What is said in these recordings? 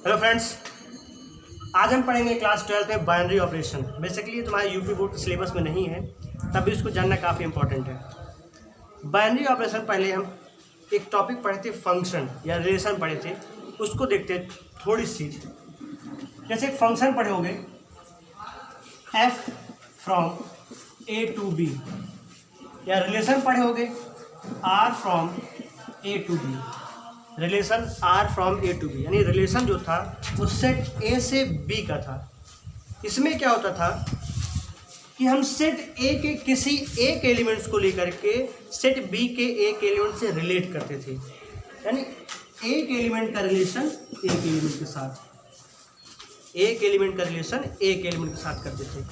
Hello friends, आज हम पढ़ेंगे क्लास 12 में बाइनरी ऑपरेशन। बेसिकली तुम्हारे यूपी बोर्ड के सिलेबस में नहीं है, तब भी इसको जानना काफ़ी इंपॉर्टेंट है। बाइनरी ऑपरेशन पहले हम एक टॉपिक पढ़े थे, फंक्शन या रिलेशन पढ़े थे, उसको देखते थोड़ी सी। जैसे एक फंक्शन पढ़े होंगे F from A to B, या रिलेशन पढ़े होंगे R from A to B. Relation R from A to B, यानी रिलेशन जो था वो सेट ए से बी का था। इसमें क्या होता था कि हम सेट ए के किसी एक एलिमेंट्स को लेकर के सेट बी के एक एलिमेंट से रिलेट करते थे, यानी एक एलिमेंट का रिलेशन एक एलिमेंट के साथ, एक एलिमेंट का रिलेशन एक एलिमेंट के साथ करते थे।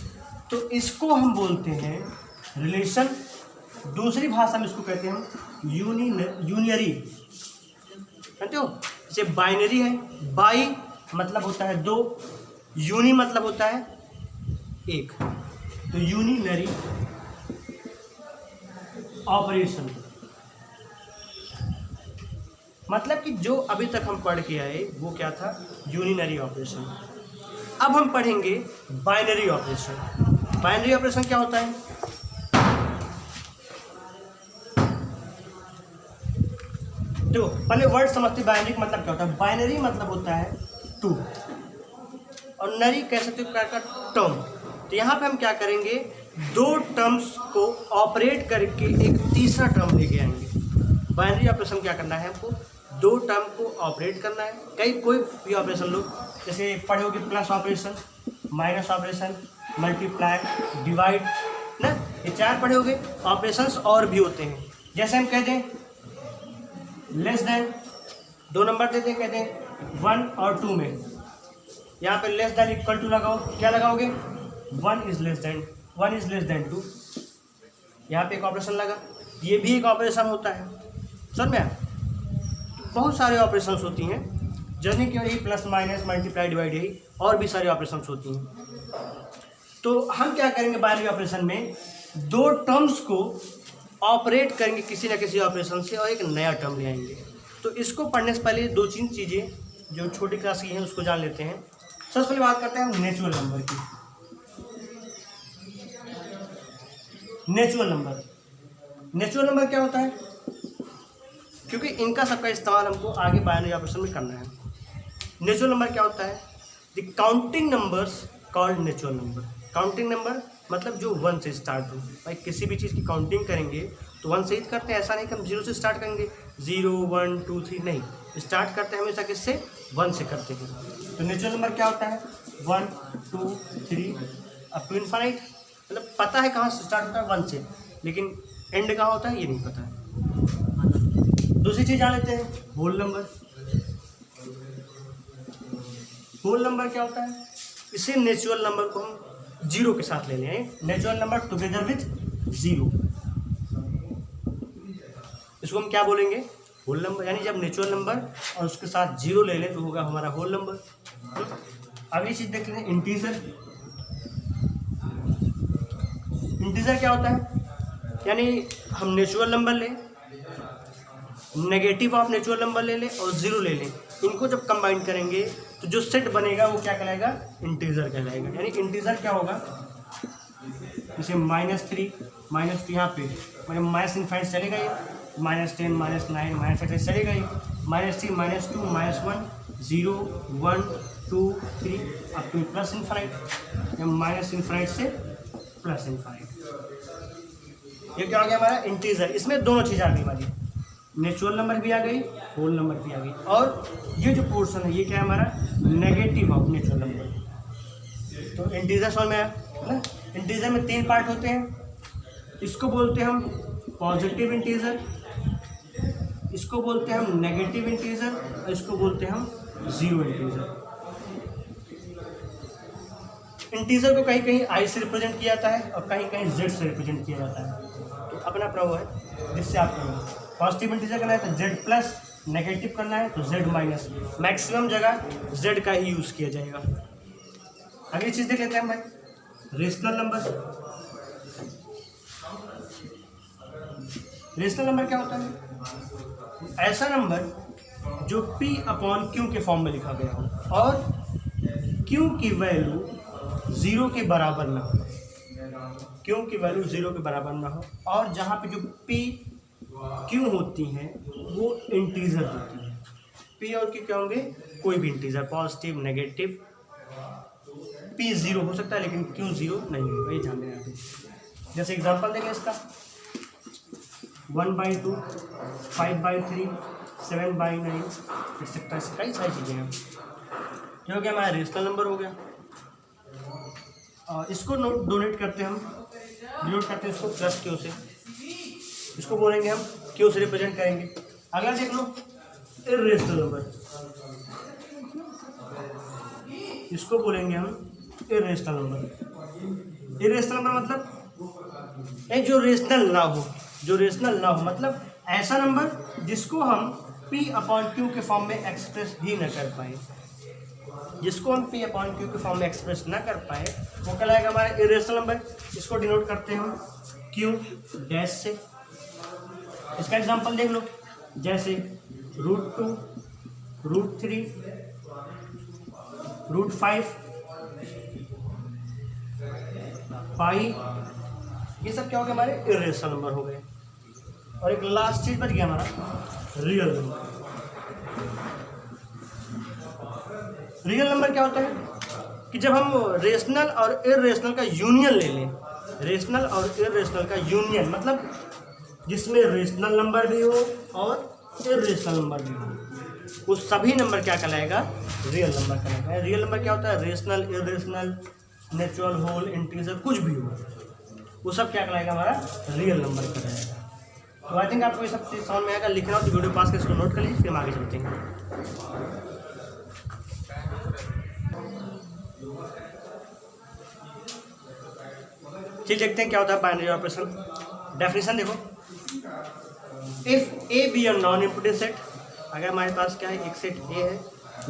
तो इसको हम बोलते हैं रिलेशन। दूसरी भाषा में इसको कहते हैं हम यूनियरी। जानते हो, जैसे बाइनरी है, बाई मतलब होता है दो, यूनी मतलब होता है एक, तो यूनिनरी ऑपरेशन मतलब कि जो अभी तक हम पढ़ के आए वो क्या था, यूनिनरी ऑपरेशन। अब हम पढ़ेंगे बाइनरी ऑपरेशन। बाइनरी ऑपरेशन क्या होता है? देखो, पहले वर्ड समझते बाइनरी का मतलब क्या होता है। बाइनरी मतलब होता है टू, और नरी कह सकते हो क्या का टर्म। तो यहाँ पे हम क्या करेंगे, दो टर्म्स को ऑपरेट करके एक तीसरा टर्म लेके आएंगे। बाइनरी ऑपरेशन क्या करना है, हमको दो टर्म को ऑपरेट करना है। कोई भी ऑपरेशन लो, जैसे पढ़े होगे plus operation, minus operation, multiply, divide ना, ये चार पढ़े होगे। ऑपरेशंस और भी होते हैं, जैसे हम कह दें लेस देन, दो नंबर देते हैं, कहते हैं 1 और 2 में, यहाँ पे लेस देन इक्वल टू लगाओ, क्या लगाओगे, 1 इज लेस देन 2। यहाँ पे एक ऑपरेशन लगा, ये भी एक ऑपरेशन होता है। समझ में? बहुत सारे ऑपरेशंस होती हैं, जर्नी की यही प्लस माइनस मल्टीप्लाई डिवाइड, यही और भी सारे ऑपरेशंस होती हैं। तो हम क्या करेंगे बाइनरी ऑपरेशन में, दो टर्म्स को ऑपरेट करेंगे किसी न किसी ऑपरेशन से और एक नया टर्म ले आएंगे। तो इसको पढ़ने से पहले दो तीन चीज़ें जो छोटी क्लास की हैं उसको जान लेते हैं। सबसे पहले बात करते हैं हम नेचुरल नंबर की। नेचुरल नंबर क्या होता है, क्योंकि इनका सबका इस्तेमाल हमको आगे बाइनरी ऑपरेशन में करना है। नेचुरल नंबर क्या होता है, the counting numbers called natural number. Counting number मतलब जो 1 से स्टार्ट हो। भाई किसी भी चीज़ की काउंटिंग करेंगे तो 1 से ही करते हैं, ऐसा नहीं कि हम 0 से स्टार्ट करेंगे, 0 1 2 3 नहीं, स्टार्ट करते हैं हमेशा किससे, 1 से करते हैं। तो नेचुरल नंबर क्या होता है, 1 2 3 अप टू इनफाइनाइट। मतलब पता है कहाँ से स्टार्ट होता है, 1 से, लेकिन एंड कहाँ होता है ये नहीं पता है। दूसरी चीज़ जान लेते हैं, होल नंबर। होल नंबर क्या होता है, इसे नेचुरल नंबर को हम 0 के साथ ले लें, नेचुरल नंबर टुगेदर विथ 0, इसको हम क्या बोलेंगे, होल नंबर। यानी जब नेचुरल नंबर और उसके साथ 0 ले लें तो होगा हमारा होल नंबर। अब ये चीज़ देख लें, इंटीजर। इंटीजर क्या होता है, यानी हम नेचुरल नंबर लें, नेगेटिव ऑफ नेचुरल नंबर ले लें और 0 ले लें, इनको जब कंबाइन करेंगे तो जो सेट बनेगा वो क्या कहलाएगा, इंटीजर कहलाएगा। यानी इंटीजर क्या होगा, जैसे -3 -2, यहाँ पे मतलब माइनस इनफाइनाइट चलेगा, ये -10 -9 -8 चलेगा, ये -3 -2 -1 0 1 2 3 अप टू प्लस इनफाइनाइट, या माइनस इनफाइनाइट से प्लस इनफाइनाइट। ये क्या हो गया हमारा इंटीजर। इसमें दोनों चीज़ आ गई हमारी, नेचुरल नंबर भी आ गई, होल नंबर भी आ गई, और ये जो पोर्शन है ये क्या है हमारा, नेगेटिव ऑफ नेचुरल नंबर। तो इंटीजर समझ में आया ना। इंटीजर में 3 पार्ट होते हैं, इसको बोलते हैं हम पॉजिटिव इंटीजर, इसको बोलते हैं हम नेगेटिव इंटीजर, और इसको बोलते हैं हम जीरो इंटीजर। इंटीजर को कहीं कहीं आई से रिप्रेजेंट किया जाता है और कहीं कहीं जेड से रिप्रेजेंट किया जाता है, तो अपना अपना वो है जिससे आप करेंगे। पॉजिटिव इंटीजर करना है तो जेड प्लस, नेगेटिव करना है तो जेड माइनस, मैक्सिमम जगह जेड का ही यूज़ किया जाएगा। अगली चीज़ देख लेते हैं भाई, रेशनल नंबर। रेशनल नंबर क्या होता है, ऐसा नंबर जो P अपॉन Q के फॉर्म में लिखा गया हो और Q की वैल्यू 0 के बराबर ना हो, Q की वैल्यू 0 के बराबर ना हो, और जहाँ पे जो P Q होती हैं वो इंटीजर होती हैं। P और Q क्या होंगे? कोई भी इंटीजर, पॉजिटिव नेगेटिव। P 0 हो सकता है लेकिन Q 0 नहीं होगा, ये ध्यान देना है। जैसे एग्जांपल देंगे इसका 1/2, 5/3, 7/9, एक्सेट्रा, कई सारी चीज़ें हैं। ये हो गया हमारा रेशनल नंबर हो गया। और इसको डोनेट करते हैं हम, डिनोट करते हैं इसको प्लस Q से, इसको बोलेंगे हम Q से रिप्रेजेंट करेंगे। अगला देख लो इर्रेशनल नंबर, इसको बोलेंगे हम इर्रेशनल नंबर। इर्रेशनल नंबर मतलब जो रेशनल ना हो, जो रेशनल ना हो मतलब ऐसा नंबर जिसको हम P अपॉन Q के फॉर्म में एक्सप्रेस ही न कर पाए, जिसको हम P अपॉन Q के फॉर्म में एक्सप्रेस ना कर पाए वो कहलाएगा हमारा इर्रेशनल नंबर। इसको डिनोट करते हैं हम Q डैश से। इसका एग्जांपल देख लो, जैसे √2, √3, √5, पाई, ये सब क्या हो गया? हमारे इर्रेशनल नंबर हो गए। और एक लास्ट चीज बच गया हमारा रियल नंबर। रियल नंबर क्या होता है कि जब हम रेशनल और इर्रेशनल का यूनियन ले लें, रेशनल और इर्रेशनल का यूनियन मतलब जिसमें रेशनल नंबर भी हो और इर्रेशनल नंबर भी हो, वो सभी नंबर क्या कहलाएगा? रियल नंबर कहलाएगा। रियल नंबर क्या होता है? Rational, irrational, natural, whole, integer, कुछ भी हो वो सब क्या कहलाएगा? हमारा रियल नंबर कहलाएगा। तो आई थिंक आपको ये सब चीज़ समझ में आएगा। लिखना हो तो वीडियो पास कर इसको नोट कर लीजिए, फिर हम आगे चलते हैं। चलिए देखते हैं क्या होता है बाइनरी ऑपरेशन। डेफिनेशन देखो, if A be a non empty set, अगर हमारे पास क्या है? एक सेट ए है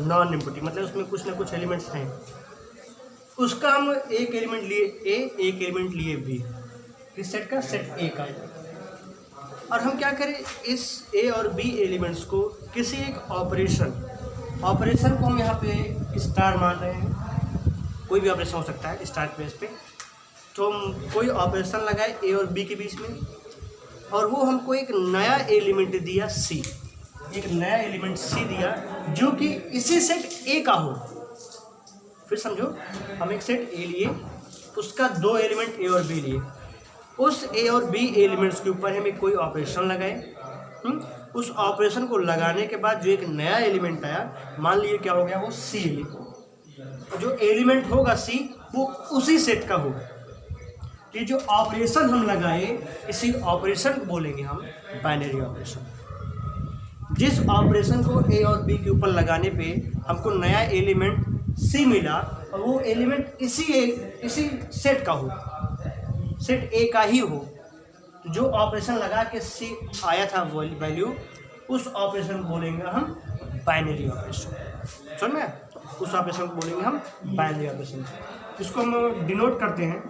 नॉन इम्पूटेड, मतलब उसमें कुछ ना कुछ एलिमेंट्स हैं, उसका हम एक एलिमेंट लिए ए, एक एलिमेंट लिए बी, इस सेट का, सेट ए का, और हम क्या करें? इस ए और बी एलिमेंट्स को किसी एक ऑपरेशन को हम यहाँ पे स्टार मान रहे हैं, कोई भी ऑपरेशन हो सकता है स्टार प्लेस पे, तो हम कोई ऑपरेशन लगाए ए और बी के बीच में, और वो हमको एक नया एलिमेंट दिया सी, एक नया एलिमेंट सी दिया जो कि इसी सेट ए का हो। फिर समझो, हम एक सेट ए लिए, उसका दो एलिमेंट ए और बी लिए, उस ए और बी एलिमेंट्स के ऊपर हमें कोई ऑपरेशन लगाए। उस ऑपरेशन को लगाने के बाद जो एक नया एलिमेंट आया, मान लीजिए क्या हो गया? वो सी, जो एलिमेंट होगा सी वो उसी सेट का होगा। ये जो ऑपरेशन हम लगाए, इसी ऑपरेशन को बोलेंगे हम बाइनरी ऑपरेशन। जिस ऑपरेशन को ए और बी के ऊपर लगाने पे हमको नया एलिमेंट सी मिला और वो एलिमेंट इसी सेट का हो, सेट ए का ही हो, तो जो ऑपरेशन लगा के सी आया था वैल्यू, उस ऑपरेशन को बोलेंगे हम बाइनरी ऑपरेशन। समझ में? उस ऑपरेशन को बोलेंगे हम बाइनरी ऑपरेशन। इसको हम डिनोट करते हैं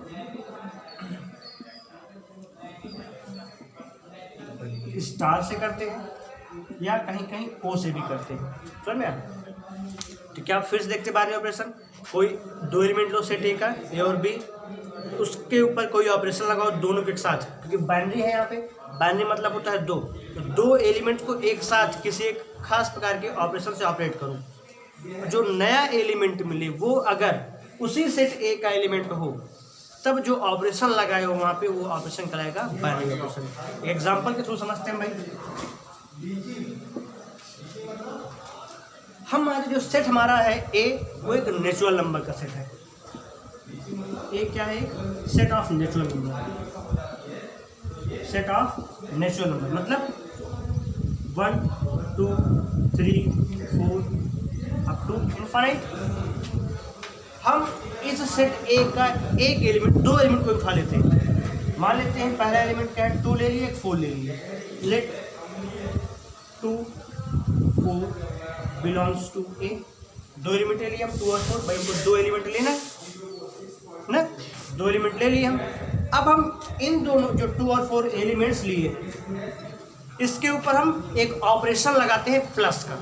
स्टार से करते हैं या कहीं कहीं ओ से भी करते हैं। समझ में? तो क्या फिर से देखते बाइनरी ऑपरेशन, कोई दो एलिमेंट लो सेट ए का, ए और बी, उसके ऊपर कोई ऑपरेशन लगाओ दोनों के साथ, क्योंकि बाइनरी है यहाँ पे, बाइनरी मतलब होता है दो, तो दो एलिमेंट्स को एक साथ किसी एक खास प्रकार के ऑपरेशन से ऑपरेट करो। जो नया एलिमेंट मिले वो अगर उसी सेट ए का एलिमेंट हो, तब जो ऑपरेशन लगाए हो वहाँ पे वो ऑपरेशन कराएगा बाइनरी ऑपरेशन। एग्जाम्पल के थ्रू समझते हैं भाई। हमारे जो सेट हमारा है ए, वो एक नेचुरल नंबर का सेट है। ए क्या है? एक set of natural number, set of natural number मतलब 1, 2, 3, 4 अप टू इनफाइनाइट। हम इस सेट ए का एक एलिमेंट, दो एलिमेंट को उठा लेते हैं। मान लेते हैं पहला एलिमेंट क्या है? 2 ले लिए, 4 ले लिए। लेट 2, 4 बिलोंग्स टू ए। दो एलिमेंट ले लिए हम 2 और 4, भाई हमको दो एलिमेंट लेना ना, दो एलिमेंट ले लिए हम। अब हम इन दोनों जो 2 और 4 एलिमेंट्स लिए, इसके ऊपर हम एक ऑपरेशन लगाते हैं प्लस का।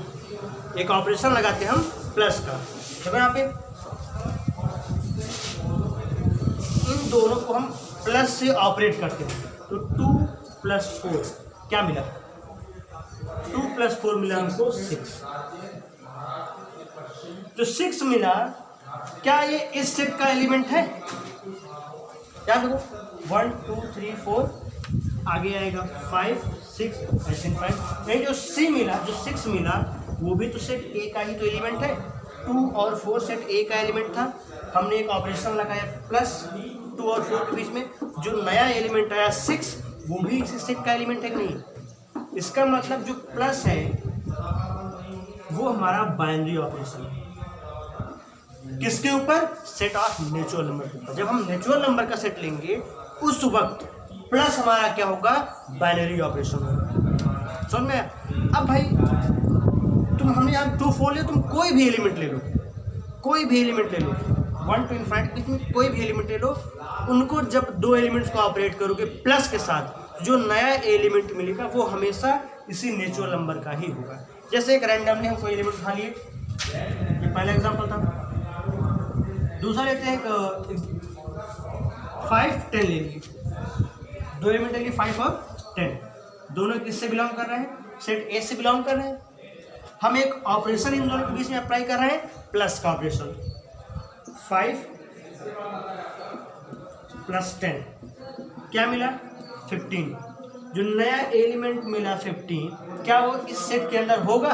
एक ऑपरेशन लगाते हैं हम प्लस का। देखो यहाँ पे इन दोनों को हम प्लस से ऑपरेट करते हैं, तो 2 + 4 क्या मिला? 2 + 4 मिला हमको 6। जो 6 मिला, क्या ये इस सेट का एलिमेंट है? क्या देखो 1 2 3 4 आगे आएगा 5 6 ऐसे 5। नहीं, जो सी मिला, जो 6 मिला, वो भी तो सेट ए का ही तो एलिमेंट है। 2 और 4 सेट ए का एलिमेंट था। हमने एक ऑपरेशन लगाया प्लस 2 और 4 के बीच में, जो नया एलिमेंट आया 6, वो भी इसी सेट का एलिमेंट है कि नहीं? इसका मतलब जो प्लस है वो हमारा बाइनरी ऑपरेशन है। किसके ऊपर? सेट ऑफ नेचुरल नंबर के ऊपर। जब हम नेचुरल नंबर का सेट लेंगे उस वक्त प्लस हमारा क्या होगा? बाइनरी ऑपरेशन होगा। समझ में? अब भाई हमने यहाँ 2 4 लिया, तुम कोई भी एलिमेंट ले लो, कोई भी एलिमेंट ले लो, 1 to ∞ के बीच में कोई भी एलिमेंट ले लो, उनको जब दो एलिमेंट्स को ऑपरेट करोगे प्लस के साथ, जो नया एलिमेंट मिलेगा वो हमेशा इसी नेचुरल नंबर का ही होगा। जैसे एक रैंडमली हम कोई एलिमेंट उठा लिए, ये पहला एग्जाम्पल था। दूसरा लेते हैं 5 10 ले लिए, दो एलिमेंट लेंगे 5 और 10, दोनों किससे बिलोंग कर रहे हैं? सेट ए से बिलोंग कर रहे हैं। हम एक ऑपरेशन इन दोनों के बीच में अप्लाई कर रहे हैं, प्लस का ऑपरेशन। 5 + 10 क्या मिला? 15। जो नया एलिमेंट मिला 15, क्या वो इस सेट के अंदर होगा?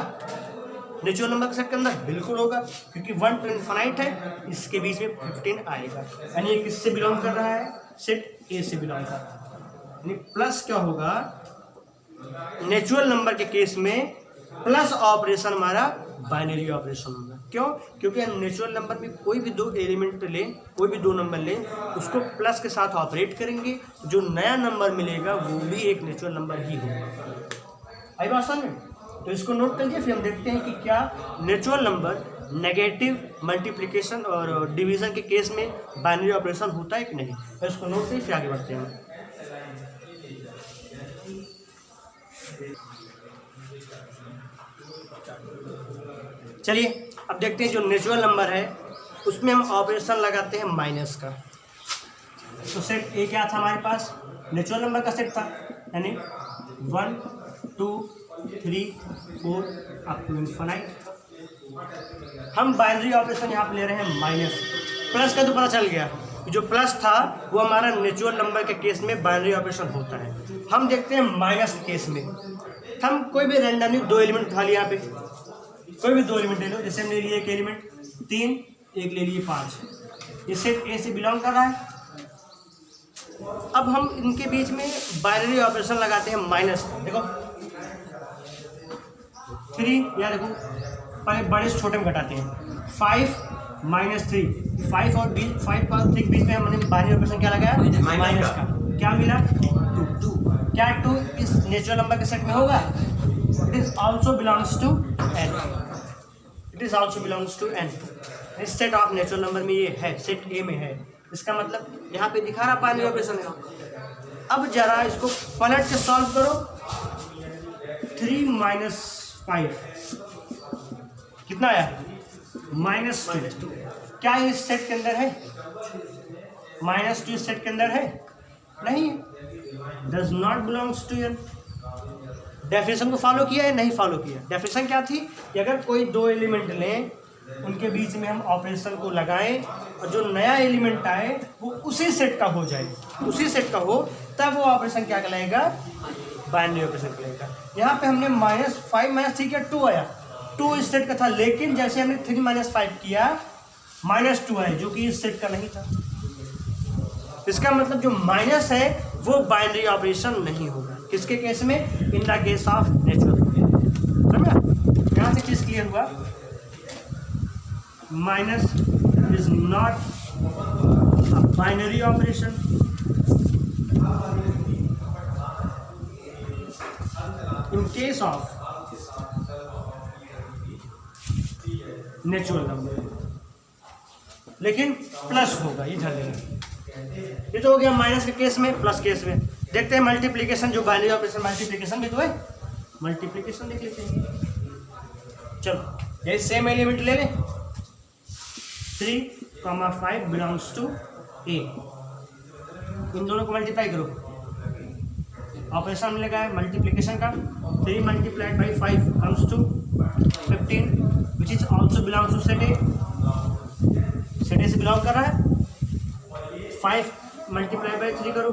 नेचुरल नंबर के सेट के अंदर बिल्कुल होगा, क्योंकि 1 to ∞ है, इसके बीच में 15 आएगा। यानी ये किससे बिलोंग कर रहा है? सेट ए से बिलोंग कर रहा है। यानी प्लस क्या होगा? नेचुरल नंबर के केस में प्लस ऑपरेशन हमारा बाइनरी ऑपरेशन होगा। क्यों? क्योंकि नेचुरल नंबर में कोई भी दो एलिमेंट लें, कोई भी दो नंबर लें, उसको प्लस के साथ ऑपरेट करेंगे, जो नया नंबर मिलेगा वो भी एक नेचुरल नंबर ही होगा। आई बात समझ में? तो इसको नोट करिए, फिर हम देखते हैं कि क्या नेचुरल नंबर नेगेटिव मल्टीप्लिकेशन और डिवीज़न के केस में बाइनरी ऑपरेशन होता है कि नहीं। तो इसको नोट करिए, फिर आगे बढ़ते हैं। चलिए अब देखते हैं जो नेचुरल नंबर है उसमें हम ऑपरेशन लगाते हैं माइनस का। तो सेट ए क्या था हमारे पास? नेचुरल नंबर का सेट था, यानी 1 2 3 4 अप टू ∞। हम बाइनरी ऑपरेशन यहाँ पे ले रहे हैं माइनस। प्लस का तो पता चल गया, जो प्लस था वो हमारा नेचुरल नंबर के केस में बाइनरी ऑपरेशन होता है। हम देखते हैं माइनस के केस में। हम कोई भी रैंडमली दो एलिमेंट उठा लिया, यहाँ पे कोई भी दो एलिमेंट ले लो। जैसे हमने लिए एक एलिमेंट 3, एक ले लिए 5, ये सेट ए से बिलोंग कर रहा है। अब हम इनके बीच में बाइनरी ऑपरेशन लगाते हैं माइनस। देखो 3, या देखो पहले बड़े से छोटे में घटाते हैं। 5 - 3, 5 और 5 और 3 के बीच में हमने बाइनरी ऑपरेशन क्या लगाया? माइनस का। क्या मिला? 2। क्या 2 इस नेचुरल नंबर के सेट में होगा? It is also belongs to n। It is also belongs to n। इस सेट ऑफ नेचुरल नंबर में ये है, सेट ए में है। इसका मतलब यहाँ पे दिखा रहा बाइनरी ऑपरेशन है। अब जरा इसको पलट के सॉल्व करो। 3 - 5 कितना आया? -2। क्या ये इस सेट के अंदर है? -2 इस सेट के अंदर है? नहीं, does not belongs to n। Definition को फॉलो किया है? नहीं फॉलो किया। डेफिनेशन क्या थी कि अगर कोई दो एलिमेंट लें, उनके बीच में हम ऑपरेशन को लगाएं और जो नया एलिमेंट आए वो उसी सेट का हो जाए, उसी सेट का हो, तब वो ऑपरेशन क्या कहलाएगा? बाइनरी ऑपरेशन कहलाएगा। यहाँ पे हमने -5 - 3 किया, 2 आया। 2 इस सेट का था, लेकिन जैसे हमने 3 - 5 किया -2 आया, जो कि इस सेट का नहीं था। इसका मतलब जो माइनस है वो बाइनरी ऑपरेशन नहीं होगा। किसके केस में? In the case of natural. समझा? यहाँ से चीज क्लियर हुआ। Minus is not a binary operation. In case of natural number, लेकिन प्लस होगा, ये ध्यान देना। ये तो हो गया माइनस के केस में। प्लस केस में देखते हैं मल्टीप्लिकेशन, जो बाइनरी ऑपरेशन मल्टीप्लिकेशन भी तो है, मल्टीप्लिकेशन देख लेते हैं। चलो ये सेम एलिमेंट ले लें, 3,5 बिलोंग्स टू ए, इन दोनों को मल्टीप्लाई करो, ऑपरेशन मिलेगा है मल्टीप्लिकेशन का, 3 multiplied by 5 comes to 15 which is also belongs to set A, set A से बिलोंग कर रहा है, 5 मल्टीप्लाई बाई 3 करो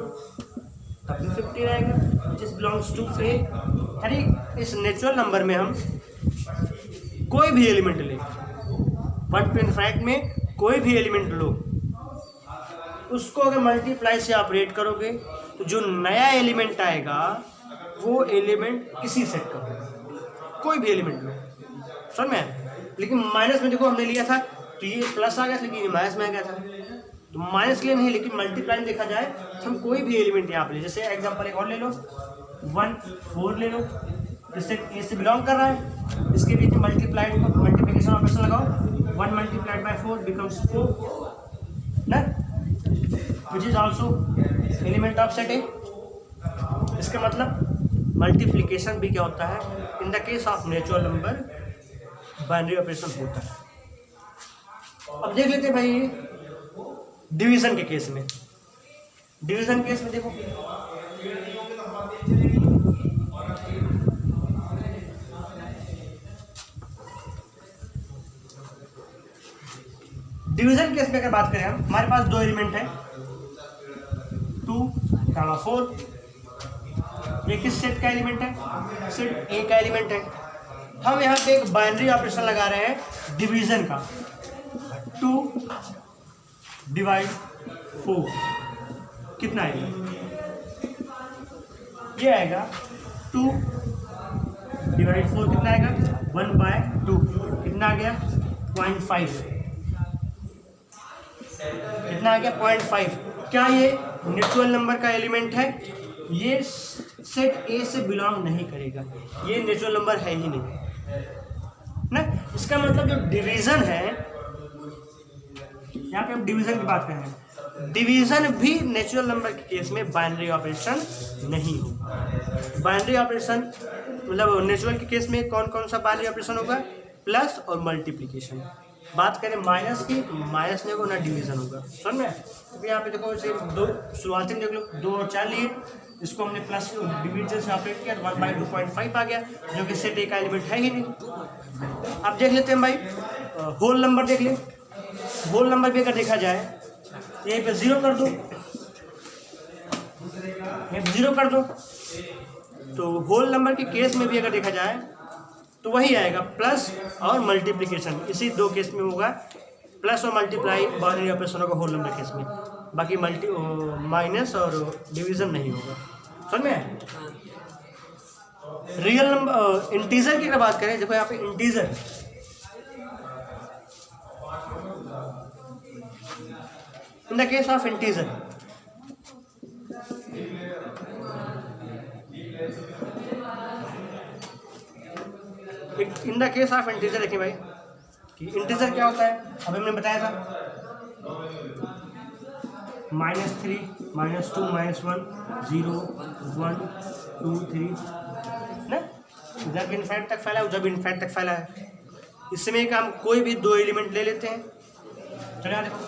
तब भी 50 आएगा विच इज बिलोंग्स टू ए। यानी इस नेचुरल नंबर में हम कोई भी एलिमेंट ले, 1 to इनफाइनाइट में कोई भी एलिमेंट लो, उसको अगर मल्टीप्लाई से ऑपरेट करोगे तो जो नया एलिमेंट आएगा वो एलिमेंट किसी सेट का होगा, कोई भी एलिमेंट लो, समझ में। लेकिन माइनस में देखो हमने लिया था तो ये प्लस आ गया, लेकिन ये माइनस में आ गया था, तो माइनस के लिए नहीं, लेकिन मल्टीप्लाई में देखा जाए तो हम कोई भी एलिमेंट यहाँ पे ले, जैसे एग्जांपल एक और ले लो, 1 4 ले लो, इससे ए से बिलोंग कर रहा है, इसके बीच में मल्टीप्लिकेशन ऑपरेशन लगाओ, 1 मल्टीप्लाइड बाई 4 बिकम्स 4 ना, विच is also element of set ए। इसका मतलब मल्टीप्लिकेशन भी क्या होता है, in the case of natural number binary operation होता है। अब देख लेते हैं भाई डिवीजन के केस में, डिवीजन केस में देखो डिवीजन केस में अगर बात करें हम, हमारे पास दो एलिमेंट है 2, 4, ये किस सेट का एलिमेंट है, सेट ए का एलिमेंट है। हम यहाँ पे एक बाइनरी ऑपरेशन लगा रहे हैं डिवीजन का, 2 डिवाइड 4 कितना आएगा, ये आएगा 2 डिवाइड 4 कितना आएगा 1/2, कितना आ गया 0.5, कितना आ गया 0.5। क्या ये नेचुरल नंबर का एलिमेंट है, ये सेट ए से बिलोंग नहीं करेगा, ये नेचुरल नंबर है ही नहीं ना। इसका मतलब जो डिवीजन है, यहाँ पे हम डिवीजन की बात कर रहे हैं, डिवीजन भी नेचुरल नंबर के केस में बाइनरी ऑपरेशन नहीं होगा। बाइनरी ऑपरेशन मतलब नेचुरल के केस में कौन कौन सा बाइनरी ऑपरेशन होगा, प्लस और मल्टीप्लिकेशन। बात करें माइनस की, माइनस में को ना डिवीजन होगा, समझ में। तो यहाँ पे देखो जैसे दो शुरुआती में देख लो 2 और 4 लिए, इसको हमने प्लस डिवीजन से ऑपरेट किया, 1/2.5 आ गया, जो कि सेट ए का एलिमेंट है ही नहीं। अब देख लेते हैं भाई होल नंबर, देख ले होल नंबर भी अगर देखा जाए, यहीं पे 0 कर दो, यहीं पे 0 कर दो, तो होल नंबर के केस में भी अगर देखा जाए तो वही आएगा, प्लस और मल्टीप्लिकेशन, इसी दो केस में होगा, प्लस और मल्टीप्लाई बाइनरी ऑपरेशन होगा होल नंबर केस में, बाकी माइनस और डिवीजन नहीं होगा, समझ में। रियल नंबर इंटीजर की अगर बात करें, देखो यहाँ पे integer, in the case of integer in the case of integer देखिए भाई कि इंटीजर क्या होता है, अब हमने बताया था -3 -2 -1 0 1 2 3 ना, जब इनफाइनाइट तक फैला है जब इनफाइनाइट तक फैला है। इसमें एक हम कोई भी दो एलिमेंट ले लेते हैं, चलिए देखो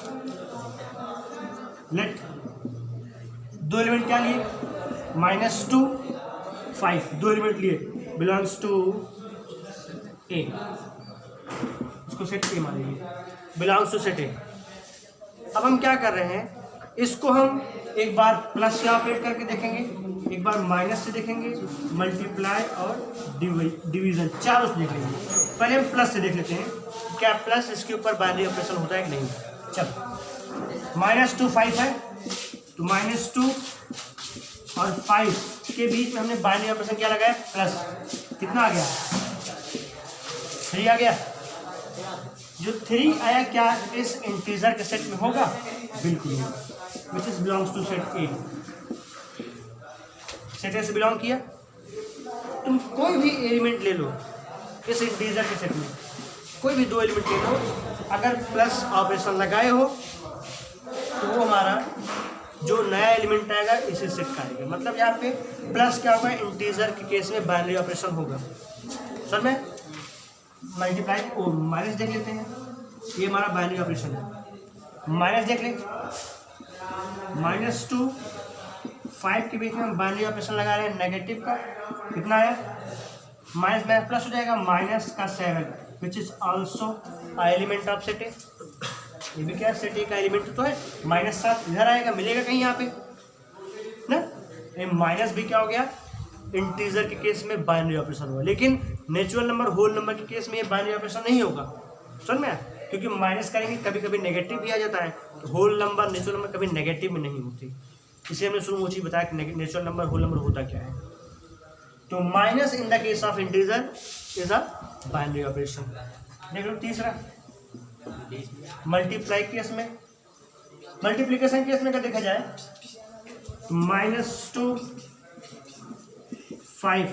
लेट दो एलिमेंट क्या लिए, -2 5, दो एलिमेंट लिए बिलोंग्स टू ए, इसको सेट ए मानेंगे, बिलोंग्स टू सेट ए। अब हम क्या कर रहे हैं, इसको हम एक बार प्लस से ऑपरेट करके देखेंगे, एक बार माइनस से देखेंगे, मल्टीप्लाई और डिवीजन, चारों से देख लेंगे। पहले हम प्लस से देख लेते हैं, क्या प्लस इसके ऊपर बाइनरी ऑपरेशन होता है कि नहीं। चलो -2 5 है, तो -2 और 5 के बीच में हमने बाइनरी ऑपरेशन क्या लगाया, प्लस, कितना आ गया 3 आ गया। जो 3 आया क्या इस इंटीजर के सेट में होगा, बिल्कुल होगा, which is belongs to set A. Set A से बिलोंग किया, तुम कोई भी एलिमेंट ले लो इस इंटीजर के सेट में, कोई भी दो एलिमेंट ले लो, अगर प्लस ऑपरेशन लगाए हो तो वो हमारा जो नया एलिमेंट आएगा इसी सेट का आएगा। मतलब यहाँ पे प्लस क्या होगा, इंटीजर के केस में बाइनरी ऑपरेशन होगा, समझ में। मल्टीप्लाई ओ माइनस देख लेते हैं, ये हमारा बाइनरी ऑपरेशन है। माइनस देख लें, -2 5 के बीच में हम बाइनरी ऑपरेशन लगा रहे हैं, नेगेटिव का कितना है, माइनस में प्लस हो जाएगा, माइनस का 7 विच is also element of set ए। ये भी क्या सेट ए का एलिमेंट तो है। -7 इधर आएगा, मिलेगा कहीं यहाँ पे ना। ये माइनस भी क्या हो गया, इंटीजर के केस में बाइनरी ऑपरेशन हुआ, लेकिन नेचुरल नंबर होल नंबर के केस में ये बाइनरी ऑपरेशन नहीं होगा। समझ में, क्योंकि माइनस करेंगे कभी कभी नेगेटिव भी आ जाता है, तो होल नंबर नेचुरल नंबर कभी नेगेटिव में नहीं होती। इसलिए हमने शुरू में वो चीज़ बताया कि नेचुरल नंबर होल नंबर होता क्या है। तो minus in the case of integer is a binary operation. देख लो तीसरा, मल्टीप्लाई केस में, मल्टीप्लिकेशन केस में क्या देखा जाए, -2 5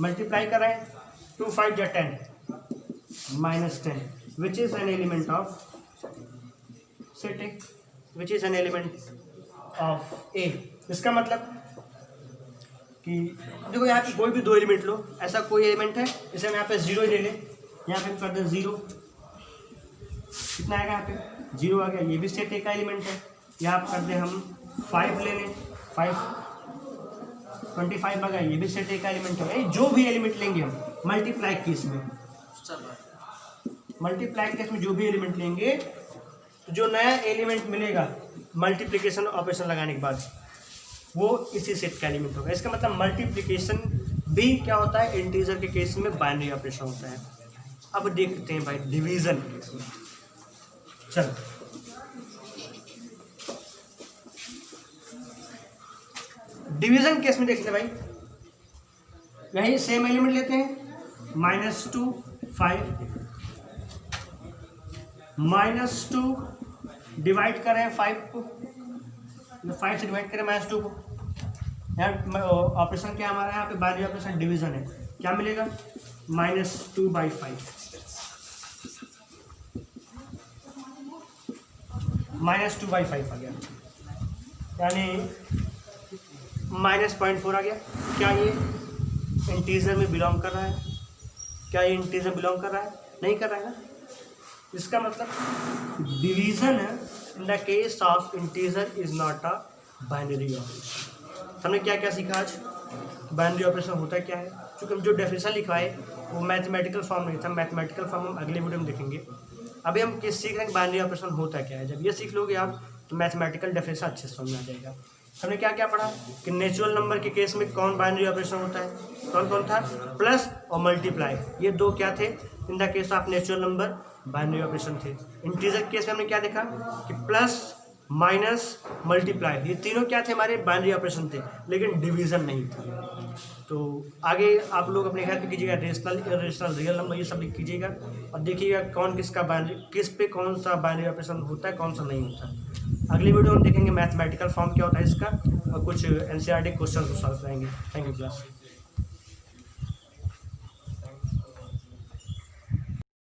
मल्टीप्लाई कर रहे हैं, 2 5 जा 10 -10 which is an element of set A, which is an element of A. इसका मतलब कि देखो यहाँ पे कोई भी दो एलिमेंट लो, ऐसा कोई एलिमेंट है, इसे हम यहाँ पे 0 ही ले लें, यहाँ पे हम कर दें 0, कितना आएगा यहाँ पे 0 आ गया, ये भी सेट ए का एलिमेंट है। यहाँ पर कर दें हम 5 ले लें, 5 25 आ गया, ये भी सेट ए का एलिमेंट है। जो भी एलिमेंट लेंगे हम मल्टीप्लाई केस में, मल्टीप्लाई केस में जो भी एलिमेंट लेंगे, तो जो नया एलिमेंट मिलेगा मल्टीप्लिकेशन ऑपरेशन लगाने के बाद, वो इसी सेट का एलिमेंट होगा। इसका मतलब मल्टीप्लिकेशन भी क्या होता है, इंटीजर के केस में बाइनरी ऑपरेशन होता है। अब देखते हैं भाई डिवीजन केस में। चलो डिवीजन केस में देखते हैं भाई, यही सेम एलिमेंट लेते हैं, -2 5 -2 डिवाइड करें 5 को, 5 से डिवाइड करें -2 को। यहाँ ऑपरेशन क्या हमारा, यहाँ पे बाइनरी ऑपरेशन डिवीजन है, क्या मिलेगा -2/5 -2/5 आ गया, यानी -0.4 आ गया। क्या ये इंटीजर में बिलोंग कर रहा है, क्या ये इंटीजर बिलोंग कर रहा है, नहीं कर रहा है ना। इसका मतलब division in the case of integer is not a binary operation. हमने क्या क्या सीखा आज, बाइनरी ऑपरेशन होता क्या है, क्योंकि हम जो डेफिनेशन लिखा है वो मैथमेटिकल फॉर्म नहीं था, मैथमेटिकल फॉर्म हम अगले वीडियो में देखेंगे। अभी हम किस सीख रहे हैं, बाइनरी ऑपरेशन होता क्या है। जब ये सीख लोगे आप तो मैथमेटिकल डेफिनेशन अच्छे से समझ आ जाएगा। हमने क्या क्या पढ़ा कि नेचुरल नंबर के केस में कौन बाइनरी ऑपरेशन होता है, कौन कौन था, प्लस और मल्टीप्लाई, ये दो क्या थे in the case of natural number binary operation थे। इंटीजर केस में हमने क्या देखा कि प्लस माइनस मल्टीप्लाई, ये तीनों क्या थे हमारे बाइनरी ऑपरेशन थे, लेकिन डिवीजन नहीं था। तो आगे आप लोग अपने घर पे कीजिएगा, रेशनल इरेशनल रियल नंबर ये सब लिख कीजिएगा और देखिएगा कौन किसका बाइनरी, किस पे कौन सा बाइनरी ऑपरेशन होता है, कौन सा नहीं होता। अगली वीडियो में देखेंगे मैथमेटिकल फॉर्म क्या होता है इसका, और कुछ एनसीईआरटी क्वेश्चन सॉल्व करेंगे। Thank you class.